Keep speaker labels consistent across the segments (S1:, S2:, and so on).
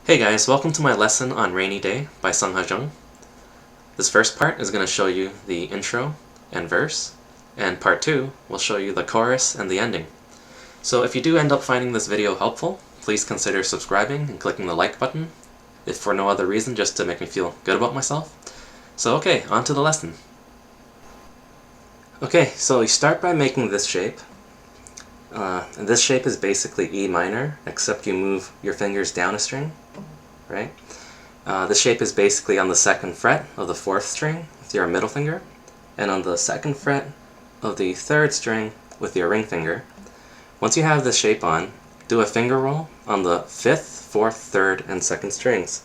S1: Hey guys, welcome to my lesson on Rainy Day by Sungha Jung. This first part is going to show you the intro and verse, and part 2 will show you the chorus and the ending. So if you do end up finding this video helpful, please consider subscribing and clicking the like button, if for no other reason just to make me feel good about myself. So okay, on to the lesson. Okay, so you start by making this shape. And this shape is basically E minor, except you move your fingers down a string, right? This shape is basically on the 2nd fret of the 4th string with your middle finger, and on the 2nd fret of the 3rd string with your ring finger. Once you have this shape on, do a finger roll on the 5th, 4th, 3rd, and 2nd strings.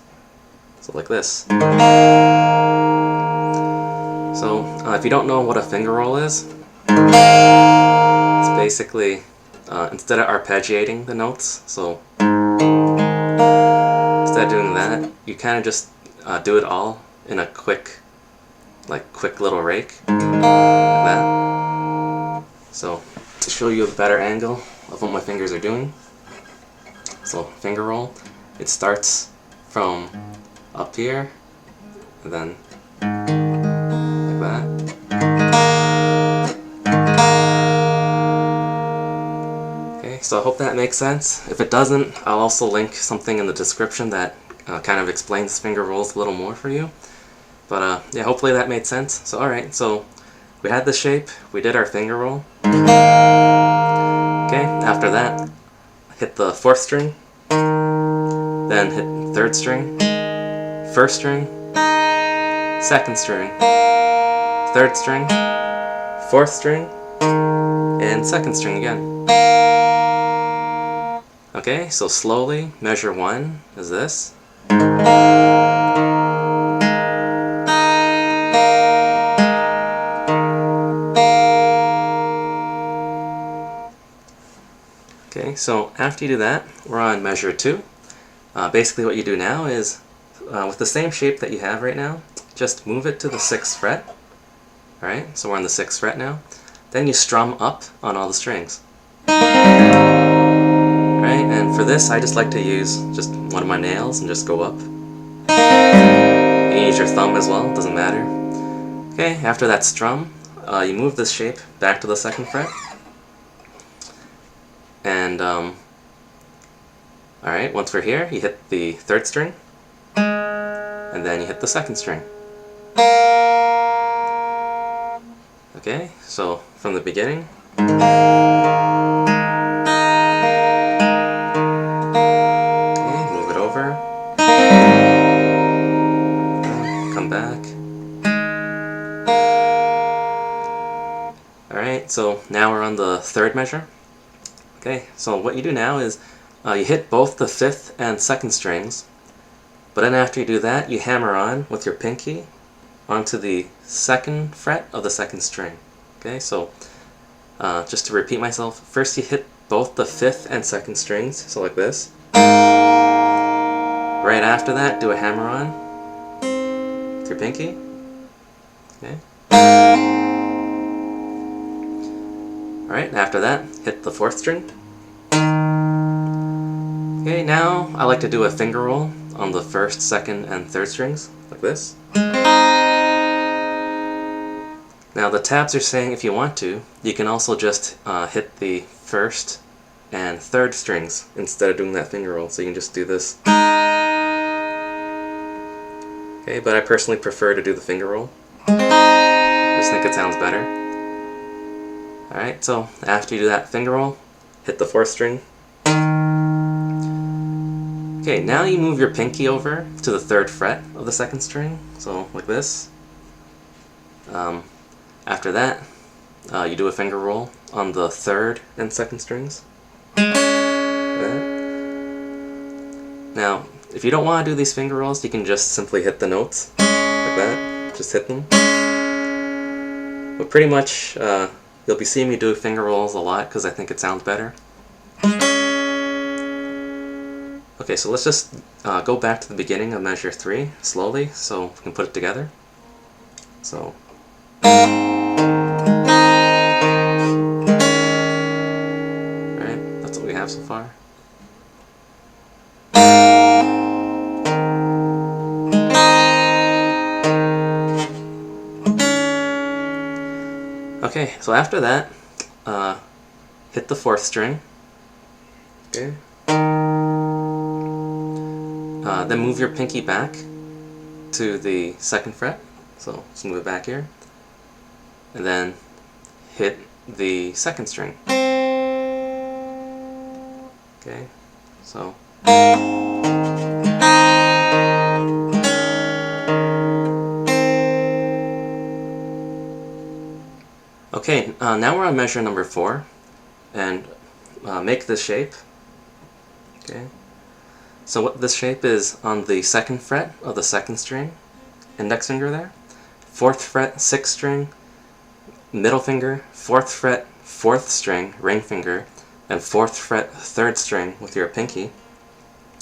S1: So like this. So if you don't know what a finger roll is, it's basically instead of arpeggiating the notes, so instead of doing that, you kind of just do it all in a quick little rake, like that. So to show you a better angle of what my fingers are doing, so finger roll, it starts from up here, and then like that. So I hope that makes sense. If it doesn't, I'll also link something in the description that kind of explains finger rolls a little more for you. But yeah, hopefully that made sense. So alright, so we had this shape, we did our finger roll. Okay, after that, hit the 4th string, then hit 3rd string, 1st string, 2nd string, 3rd string, 4th string, and 2nd string again. Okay, so slowly, measure 1 is this. Okay, so after you do that, we're on measure 2. Basically what you do now is, with the same shape that you have right now, just move it to the 6th fret. Alright, so we're on the 6th fret now. Then you strum up on all the strings. And for this, I just like to use just one of my nails and just go up. You can use your thumb as well, doesn't matter. Okay, after that strum, you move this shape back to the 2nd fret. And, alright, once we're here, you hit the 3rd string, and then you hit the 2nd string. Okay, so from the beginning. Come back. Alright, so now we're on the 3rd measure. Okay, so what you do now is you hit both the 5th and 2nd strings, but then after you do that, you hammer on with your pinky onto the 2nd fret of the 2nd string. Okay, so just to repeat myself, first you hit both the 5th and 2nd strings, so like this. Right after that, do a hammer on with your pinky. Okay. Alright, after that, hit the 4th string. Okay, now I like to do a finger roll on the 1st, 2nd, and 3rd strings, like this. Now the tabs are saying if you want to, you can also just hit the 1st and 3rd strings instead of doing that finger roll, so you can just do this. Okay, but I personally prefer to do the finger roll. I just think it sounds better. Alright, so after you do that finger roll, hit the 4th string. Okay, now you move your pinky over to the 3rd fret of the 2nd string, so like this. After that, you do a finger roll on the 3rd and 2nd strings. Like that. Now, if you don't want to do these finger rolls, you can just simply hit the notes, like that, just hit them. But pretty much, you'll be seeing me do finger rolls a lot because I think it sounds better. Okay, so let's just go back to the beginning of measure 3, slowly, so we can put it together. So. Alright, that's what we have so far. Okay, so after that, hit the 4th string. Okay. Then move your pinky back to the 2nd fret. So just move it back here. And then hit the 2nd string. Okay, so. Okay, now we're on measure number 4, and make this shape. Okay, so what this shape is on the 2nd fret of the 2nd string, index finger there, 4th fret, 6th string, middle finger, 4th fret, 4th string, ring finger, and 4th fret, 3rd string with your pinky.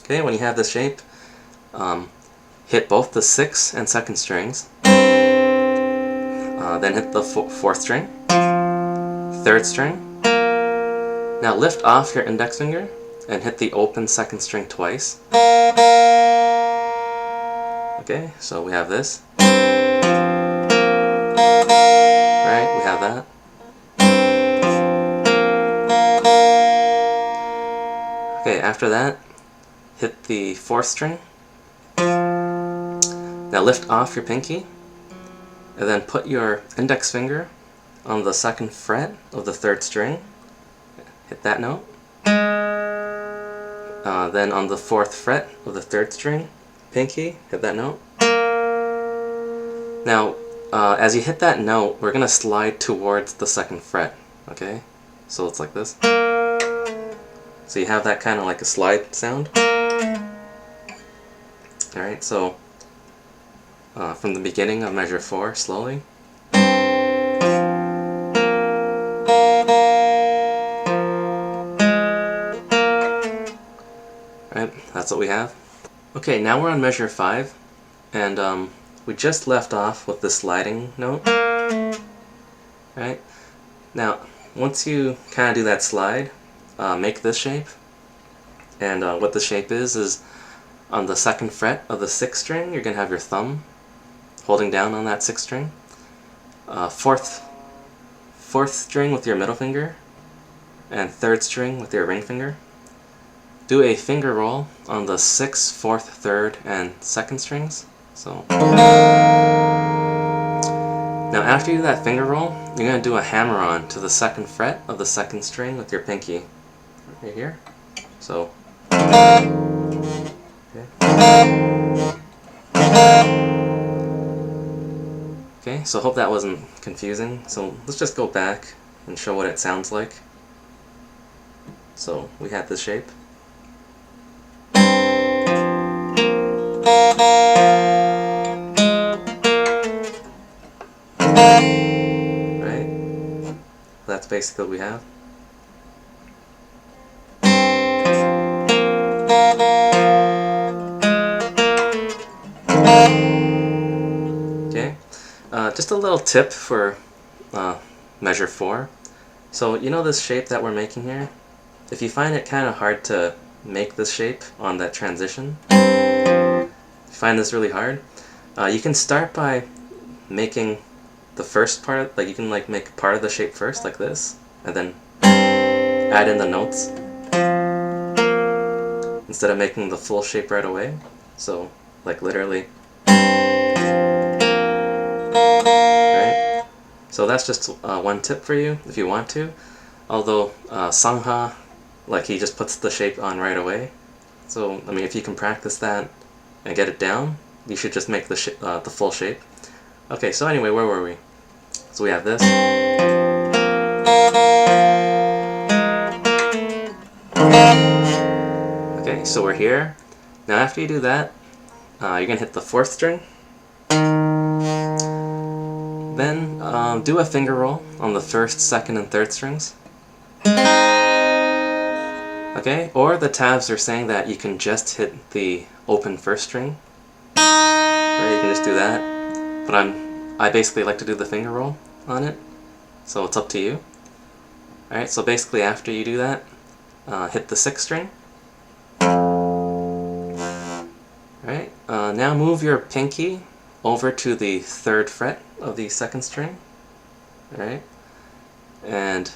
S1: Okay, when you have this shape, hit both the 6th and 2nd strings, then hit the 4th string, 3rd string. Now lift off your index finger and hit the open 2nd string twice. Okay, so we have this. Right, we have that. Okay, after that, hit the 4th string. Now lift off your pinky, and then put your index finger on the 2nd fret of the 3rd string. Hit that note. Then on the 4th fret of the 3rd string, pinky, hit that note. Now, as you hit that note, we're going to slide towards the 2nd fret, okay? So it's like this. So you have that kind of like a slide sound. Alright, so from the beginning of measure 4, slowly. Right, that's what we have. Okay, now we're on measure 5, and we just left off with the sliding note. Right? Now, once you kind of do that slide, make this shape. And what the shape is on the 2nd fret of the 6th string, you're going to have your thumb holding down on that 6th string. 4th string with your middle finger, and 3rd string with your ring finger. Do a finger roll on the 6th, 4th, 3rd, and 2nd strings. So now after you do that finger roll, you're going to do a hammer-on to the 2nd fret of the 2nd string with your pinky. Right here. So. Okay, so I hope that wasn't confusing. So let's just go back and show what it sounds like. So we had this shape. Right? That's basically what we have. Okay, just a little tip for measure 4. So you know this shape that we're making here? If you find it kind of hard to make this shape on that transition, if you find this really hard, you can start by making the first part, like you can like make part of the shape first, like this, and then add in the notes instead of making the full shape right away. So like literally, right? So that's just one tip for you if you want to. Although Sungha, like he just puts the shape on right away. So I mean, if you can practice that and get it down, you should just make the full shape. Okay, so anyway, where were we? So we have this. Okay, so we're here. Now after you do that, you're going to hit the 4th string. Then do a finger roll on the 1st, 2nd, and 3rd strings. Okay, or the tabs are saying that you can just hit the open 1st string. Or you can just do that. But I basically like to do the finger roll on it, so it's up to you. Alright, so basically after you do that, hit the 6th string. Alright, now move your pinky over to the 3rd fret of the 2nd string. Alright, and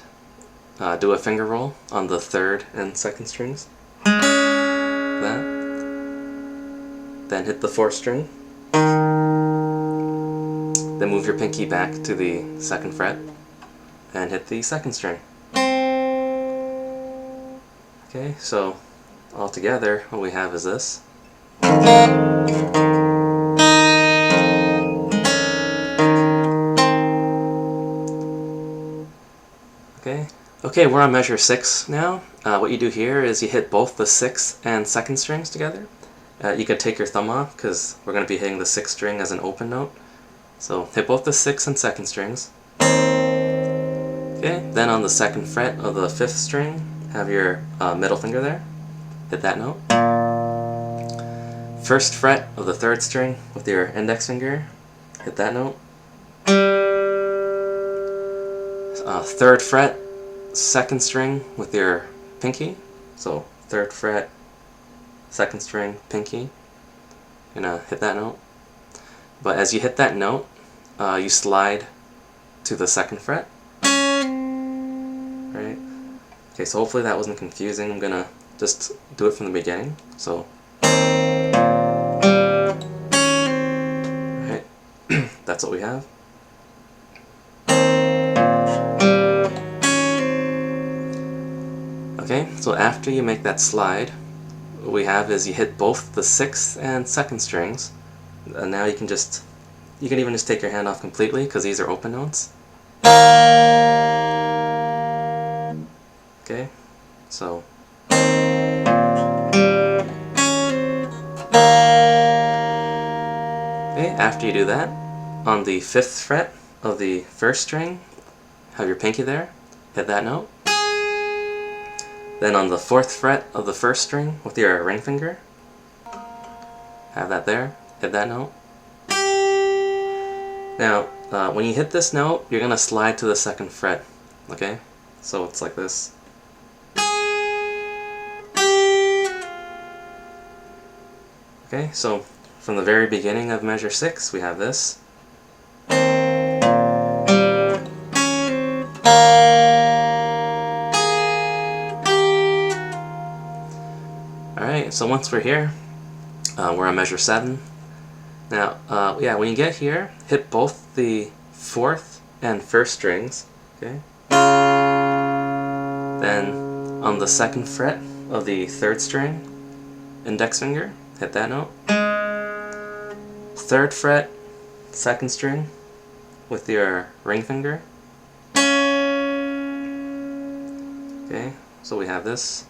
S1: do a finger roll on the third and second strings. That. Then hit the fourth string. Then move your pinky back to the second fret and hit the second string. Okay, so all together what we have is this. Okay, we're on measure 6 now. What you do here is you hit both the 6th and 2nd strings together. You could take your thumb off because we're going to be hitting the 6th string as an open note. So hit both the 6th and 2nd strings. Okay, then on the 2nd fret of the 5th string, have your middle finger there. Hit that note. 1st fret of the 3rd string with your index finger. Hit that note. 3rd fret, 2nd string with your pinky. So 3rd fret, 2nd string, pinky. Gonna hit that note. But as you hit that note, you slide to the 2nd fret. Right? Okay, so hopefully that wasn't confusing. I'm gonna just do it from the beginning. So, right, that's what we have. Okay, so after you make that slide, what we have is you hit both the 6th and 2nd strings, and now you can even just take your hand off completely because these are open notes. Okay, so okay, after you do that, on the 5th fret of the 1st string, have your pinky there, hit that note. Then on the 4th fret of the 1st string with your ring finger, have that there, hit that note. Now, when you hit this note, you're going to slide to the 2nd fret, okay? So it's like this. Okay, so from the very beginning of measure 6, we have this. Alright, so once we're here, we're on measure 7. Now, yeah, when you get here, hit both the 4th and 1st strings, okay? Then on the 2nd fret of the 3rd string, index finger, hit that note. 3rd fret, 2nd string with your ring finger. Okay, so we have this.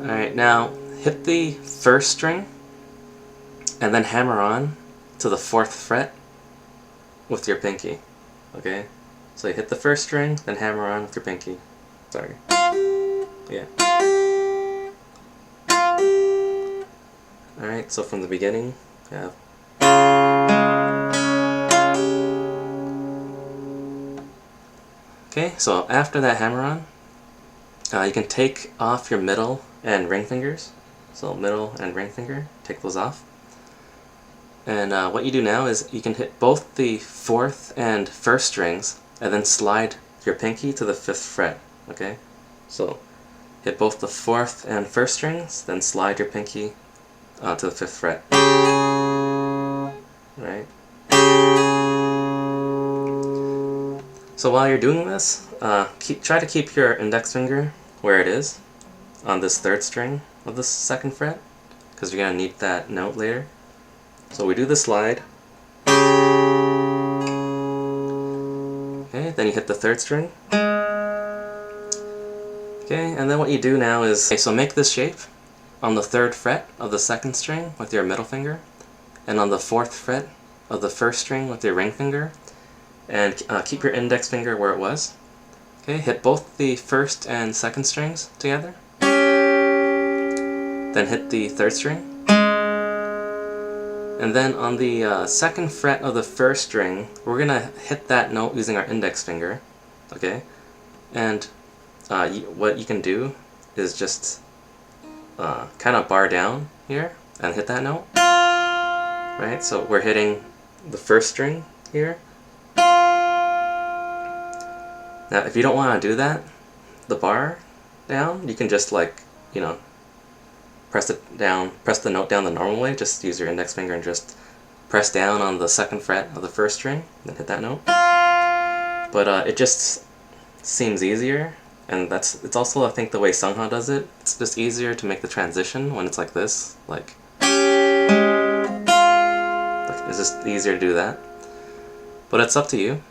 S1: Alright, now hit the 1st string and then hammer on to the 4th fret with your pinky. Okay? So you hit the 1st string, then hammer on with your pinky. Sorry. Yeah. Alright, so from the beginning, we have. Okay, so after that hammer on, you can take off your middle and ring fingers. So middle and ring finger, take those off. And what you do now is you can hit both the 4th and 1st strings and then slide your pinky to the 5th fret. Okay? So hit both the 4th and 1st strings, then slide your pinky to the 5th fret. Right? So while you're doing this, try to keep your index finger where it is on this 3rd string of the 2nd fret, because you're going to need that note later. So we do the slide. Okay, then you hit the 3rd string. Okay, and then what you do now is, okay, so make this shape on the 3rd fret of the 2nd string with your middle finger, and on the 4th fret of the 1st string with your ring finger, and keep your index finger where it was. Okay, hit both the 1st and 2nd strings together. Then hit the 3rd string. And then on the 2nd fret of the 1st string, we're going to hit that note using our index finger. Okay? And what you can do is just kind of bar down here and hit that note. Right? So we're hitting the first string here. Now if you don't want to do that, the bar down, you can just like, you know, press the note down the normal way. Just use your index finger and just press down on the second fret of the first string, then hit that note. But it just seems easier, and it's also, I think, the way Sungha does it. It's just easier to make the transition when it's like this. Like it's just easier to do that. But it's up to you.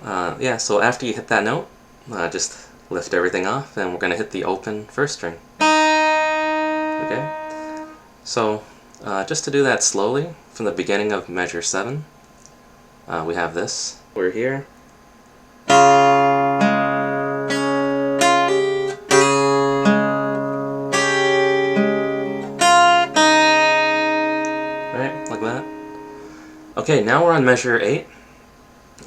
S1: Yeah, so after you hit that note, just lift everything off, and we're going to hit the open first string. Okay? So, just to do that slowly, from the beginning of measure 7, we have this. We're here. Right, like that. Okay, now we're on measure 8.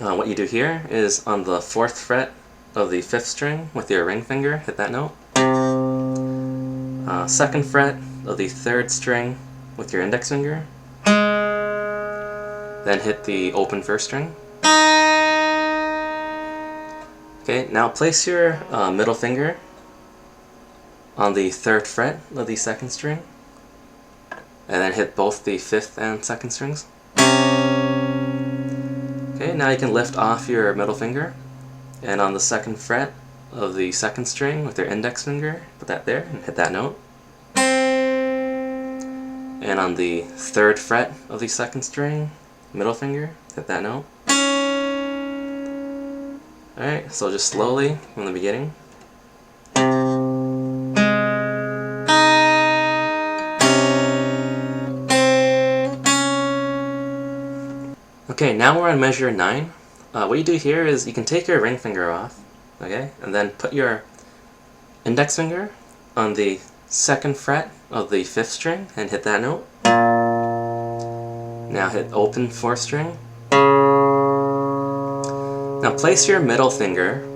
S1: What you do here is on the 4th fret of the 5th string with your ring finger, hit that note. 2nd fret of the 3rd string with your index finger. Then hit the open first string. Okay, now place your middle finger on the 3rd fret of the 2nd string, and then hit both the 5th and 2nd strings. Okay, now you can lift off your middle finger, and on the 2nd fret of the 2nd string with your index finger, put that there and hit that note. And on the 3rd fret of the 2nd string, middle finger, hit that note. Alright, so just slowly from the beginning. Okay, now we're on measure 9. What you do here is you can take your ring finger off, okay, and then put your index finger on the 2nd fret of the 5th string and hit that note. Now hit open 4th string. Now place your middle finger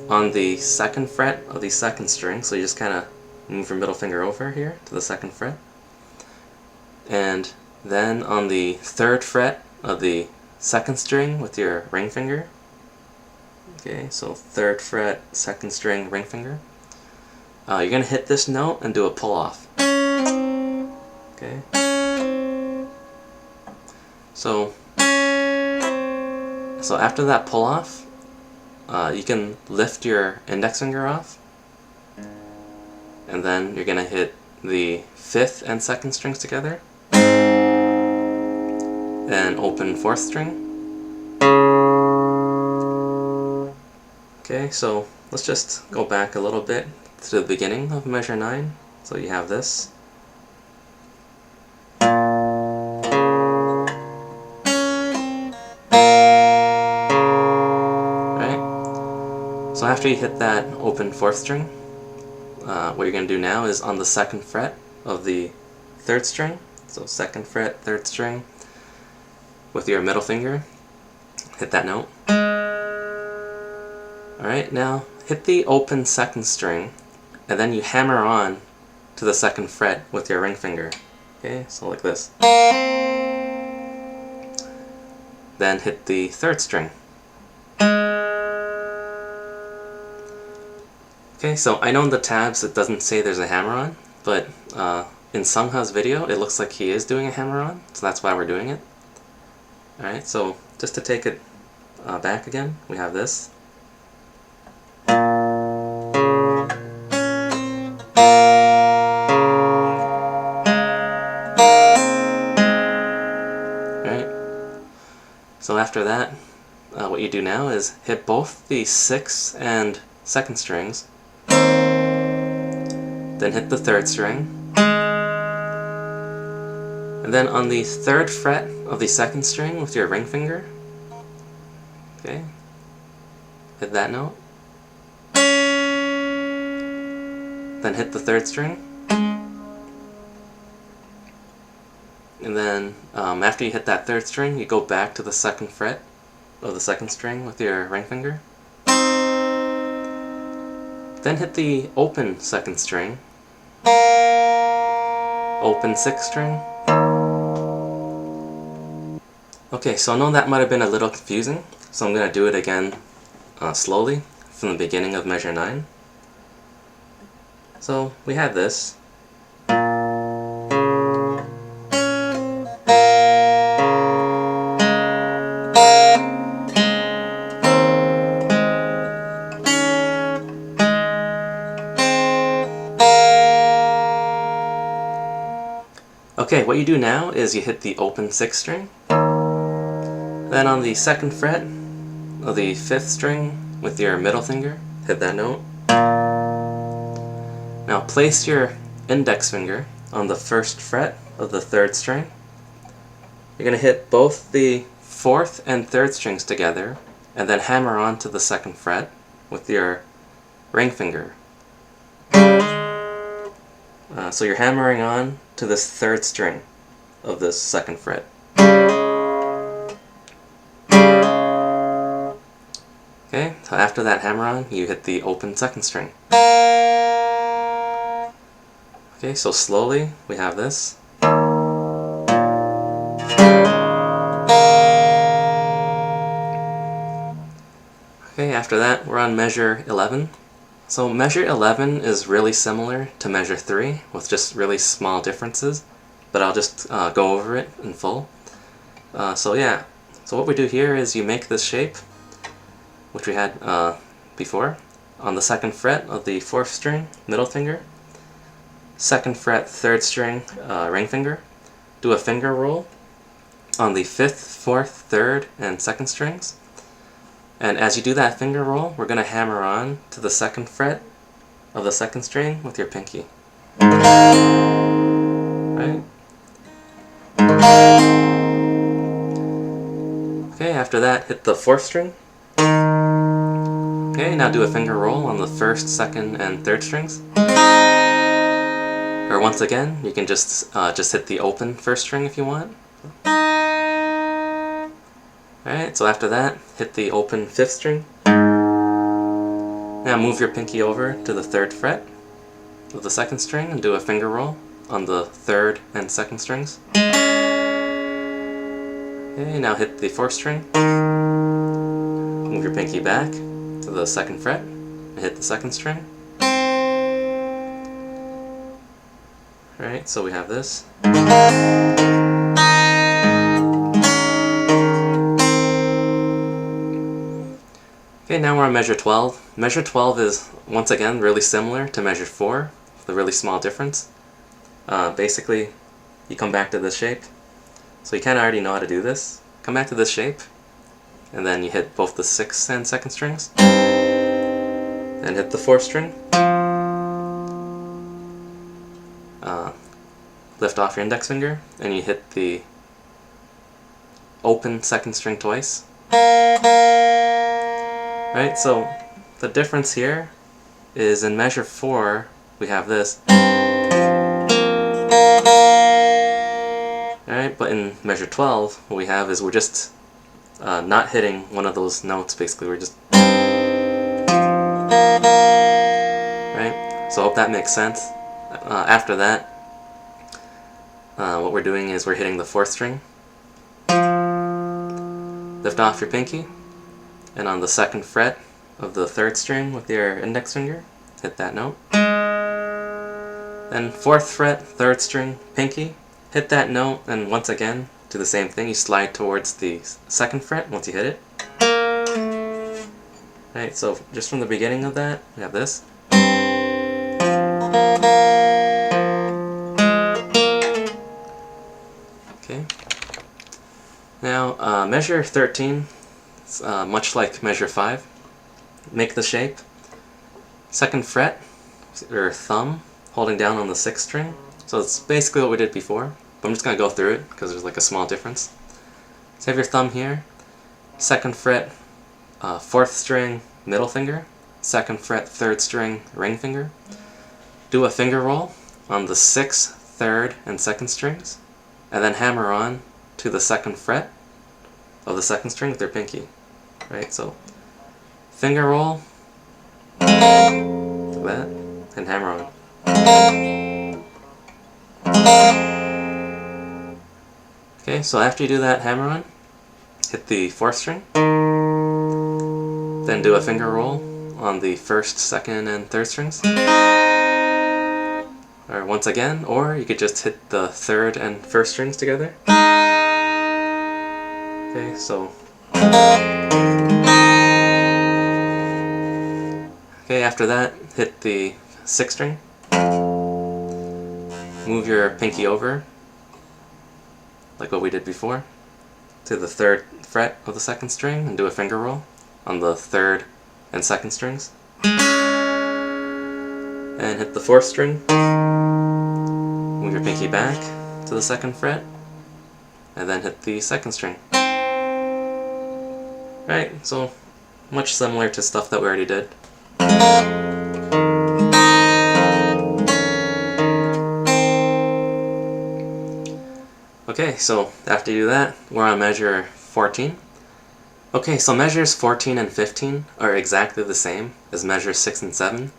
S1: on the 2nd fret of the 2nd string, so you just kind of move your middle finger over here to the 2nd fret. And then on the 3rd fret of the 2nd string with your ring finger. Okay, so 3rd fret, 2nd string, ring finger. You're going to hit this note and do a pull off. Okay. So after that pull off, you can lift your index finger off, and then you're going to hit the 5th and 2nd strings together, and open 4th string. Okay, so let's just go back a little bit to the beginning of measure 9. So you have this. Right? So after you hit that open 4th string, what you're going to do now is on the 2nd fret of the 3rd string, so 2nd fret, 3rd string, with your middle finger, hit that note. Alright, now hit the open 2nd string, and then you hammer on to the 2nd fret with your ring finger. Okay, so like this. Then hit the 3rd string. Okay, so I know in the tabs it doesn't say there's a hammer on, but in Sungha's video it looks like he is doing a hammer on, so that's why we're doing it. Alright, so just to take it back again, we have this. Alright, so after that, what you do now is hit both the 6th and 2nd strings, then hit the 3rd string, and then on the 3rd fret of the 2nd string with your ring finger, okay, hit that note, then hit the 3rd string, and then after you hit that 3rd string, you go back to the 2nd fret of the 2nd string with your ring finger, then hit the open 2nd string, open 6th string, Okay, so I know that might have been a little confusing, so I'm going to do it again slowly from the beginning of measure 9. So we have this. Okay, what you do now is you hit the open 6th string. Then on the 2nd fret of the 5th string with your middle finger, hit that note. Now place your index finger on the 1st fret of the 3rd string. You're going to hit both the 4th and 3rd strings together and then hammer on to the 2nd fret with your ring finger. So you're hammering on to this 3rd string of this 2nd fret. Okay, so after that hammer on, you hit the open 2nd string. Okay, so slowly we have this. Okay, after that we're on measure 11. So measure 11 is really similar to measure 3 with just really small differences, but I'll just go over it in full. So what we do here is you make this shape, which we had before, on the 2nd fret of the 4th string, middle finger, 2nd fret, 3rd string, ring finger. Do a finger roll on the 5th, 4th, 3rd, and 2nd strings. And as you do that finger roll, we're going to hammer on to the 2nd fret of the 2nd string with your pinky. Right? Okay, after that, hit the 4th string. Okay, now do a finger roll on the 1st, 2nd, and 3rd strings. Or once again, you can just hit the open 1st string if you want. Alright, so after that, hit the open 5th string. Now move your pinky over to the 3rd fret of the 2nd string and do a finger roll on the 3rd and 2nd strings. Okay, now hit the 4th string. Move your pinky back to the 2nd fret and hit the 2nd string. Alright, so we have this. Okay, now we're on measure 12. Measure 12 is, once again, really similar to measure 4, with a really small difference. Basically, you come back to this shape. So you kind of already know how to do this. Come back to this shape, and then you hit both the 6th and 2nd strings. Then hit the 4th string. Lift off your index finger, and you hit the open 2nd string twice. Right, so the difference here is in measure 4 we have this. Alright, but in measure 12 what we have is we're just not hitting one of those notes, basically. We're just... Right, so I hope that makes sense. After that, what we're doing is we're hitting the 4th string. Lift off your pinky. And on the 2nd fret of the 3rd string with your index finger, hit that note. Then 4th fret, 3rd string, pinky, hit that note, and once again, do the same thing. You slide towards the 2nd fret once you hit it. Right, so just from the beginning of that, we have this. Okay. Now, measure 13. Much like measure 5, make the shape. 2nd fret, or thumb, holding down on the 6th string. So it's basically what we did before, but I'm just going to go through it because there's like a small difference. So have your thumb here, 2nd fret, 4th string, middle finger, 2nd fret, 3rd string, ring finger. Do a finger roll on the 6th, 3rd, and 2nd strings, and then hammer on to the 2nd fret of the 2nd string with your pinky. Right, so finger roll, like that, and hammer on. Okay, so after you do that hammer on, hit the 4th string, then do a finger roll on the 1st, 2nd, and 3rd strings. Or once again, or you could just hit the 3rd and 1st strings together. Okay, so after that, hit the 6th string. Move your pinky over, like what we did before, to the 3rd fret of the 2nd string and do a finger roll on the 3rd and 2nd strings. And hit the 4th string. Move your pinky back to the 2nd fret, and then hit the 2nd string. Right, so much similar to stuff that we already did. Okay, so after you do that, we're on measure 14. Okay, so measures 14 and 15 are exactly the same as measures 6 and 7.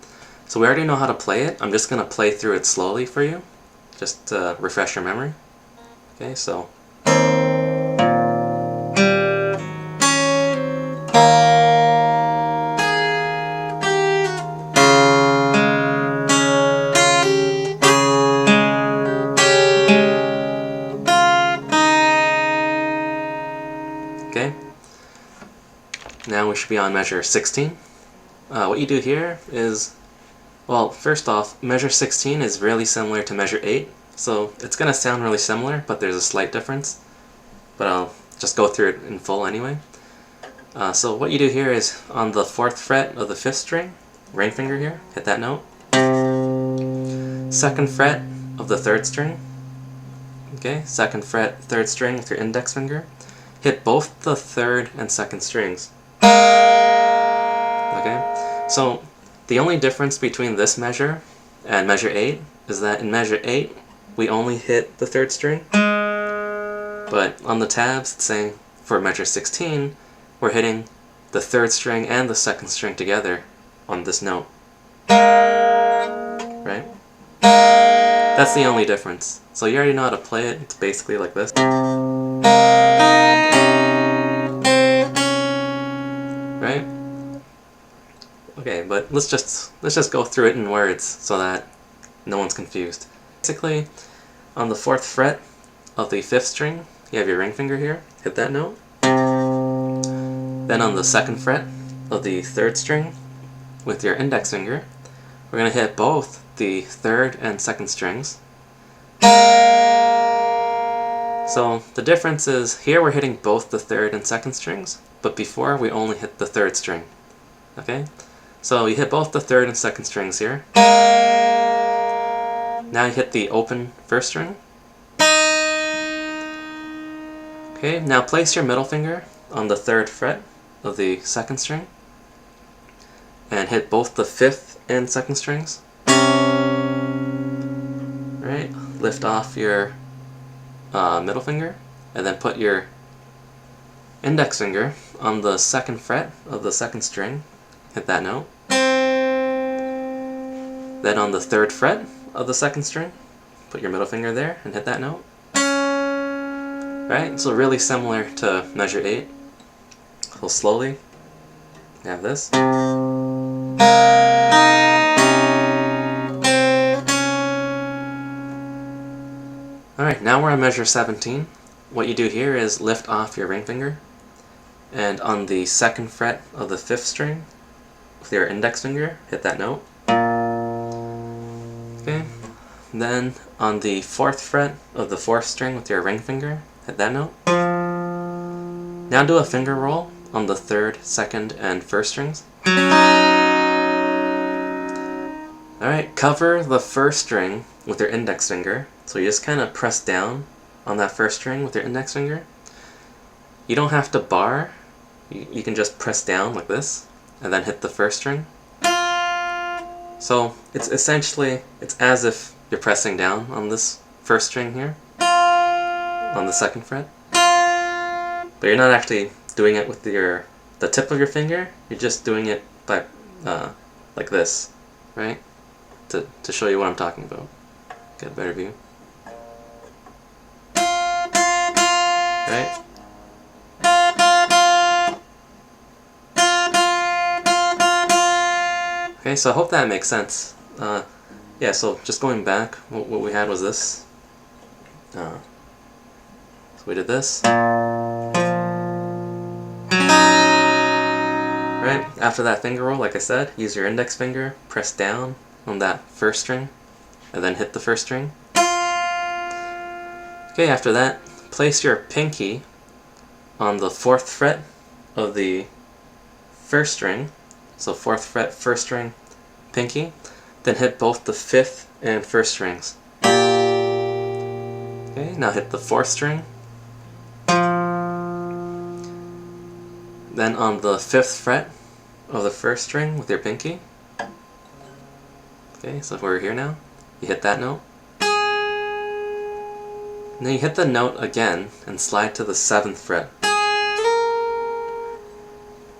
S1: So we already know how to play it. I'm just going to play through it slowly for you, just to refresh your memory. Okay, so okay. Now we should be on measure 16. What you do here is, well, first off, measure 16 is really similar to measure 8, so it's going to sound really similar, but there's a slight difference. But I'll just go through it in full anyway. So what you do here is, on the 4th fret of the 5th string, ring finger here, hit that note. 2nd fret of the 3rd string, okay, 2nd fret, 3rd string with your index finger. Hit both the 3rd and 2nd strings. Okay, so the only difference between this measure and measure 8 is that in measure 8 we only hit the 3rd string, but on the tabs it's saying for measure 16 we're hitting the 3rd string and the 2nd string together on this note. Right? That's the only difference. So you already know how to play it. It's basically like this. Right? Okay, but let's just go through it in words so that no one's confused. Basically, on the 4th fret of the 5th string, you have your ring finger here, hit that note. Then on the 2nd fret of the 3rd string, with your index finger, we're going to hit both the 3rd and 2nd strings. So the difference is, here we're hitting both the 3rd and 2nd strings, but before we only hit the 3rd string. Okay? So you hit both the 3rd and 2nd strings here. Now you hit the open 1st string. Okay, now place your middle finger on the 3rd fret of the 2nd string and hit both the 5th and 2nd strings. Right, lift off your middle finger and then put your index finger on the 2nd fret of the 2nd string, hit that note. Then on the 3rd fret of the 2nd string, put your middle finger there and hit that note. Right, so really similar to measure 8. So slowly, you have this. Alright, now we're on measure 17. What you do here is lift off your ring finger, and on the 2nd fret of the 5th string, with your index finger, hit that note. Okay. Then on the 4th fret of the 4th string with your ring finger, hit that note. Now do a finger roll on the 3rd, 2nd, and 1st strings. Alright, cover the 1st string with your index finger. So you just kind of press down on that 1st string with your index finger. You don't have to bar. You can just press down like this and then hit the 1st string. So it's essentially, it's as if you're pressing down on this 1st string here on the 2nd fret, but you're not actually doing it with the tip of your finger. You're just doing it by like this, right? To show you what I'm talking about. Get a better view. Right? Okay, so I hope that makes sense. Yeah, so just going back, what we had was this. So we did this. Right, after that finger roll, like I said, use your index finger, press down on that first string, and then hit the first string. Okay, after that, place your pinky on the 4th fret of the first string, so 4th fret, 1st string, pinky, then hit both the 5th and 1st strings. Okay, now hit the 4th string, then on the 5th fret of the 1st string with your pinky. Okay, so we're here now, you hit that note. Then you hit the note again and slide to the 7th fret.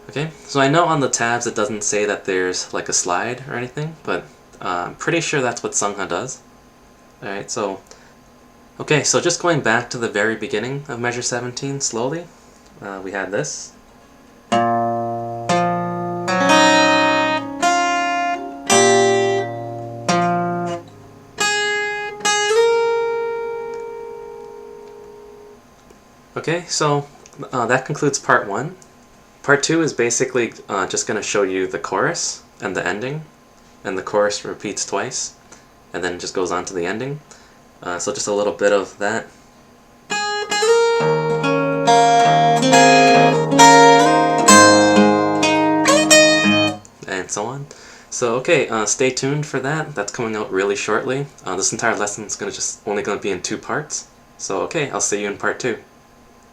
S1: Okay, so I know on the tabs it doesn't say that there's like a slide or anything, but I'm pretty sure that's what Sungha does. Alright, so okay, so just going back to the very beginning of measure 17 slowly, we had this. Okay, so that concludes part 1. Part 2 is basically just going to show you the chorus and the ending, and the chorus repeats twice, and then it just goes on to the ending. So just a little bit of that. And so on. So okay, stay tuned for that. That's coming out really shortly. This entire lesson is only going to be in 2 parts. So okay, I'll see you in part 2.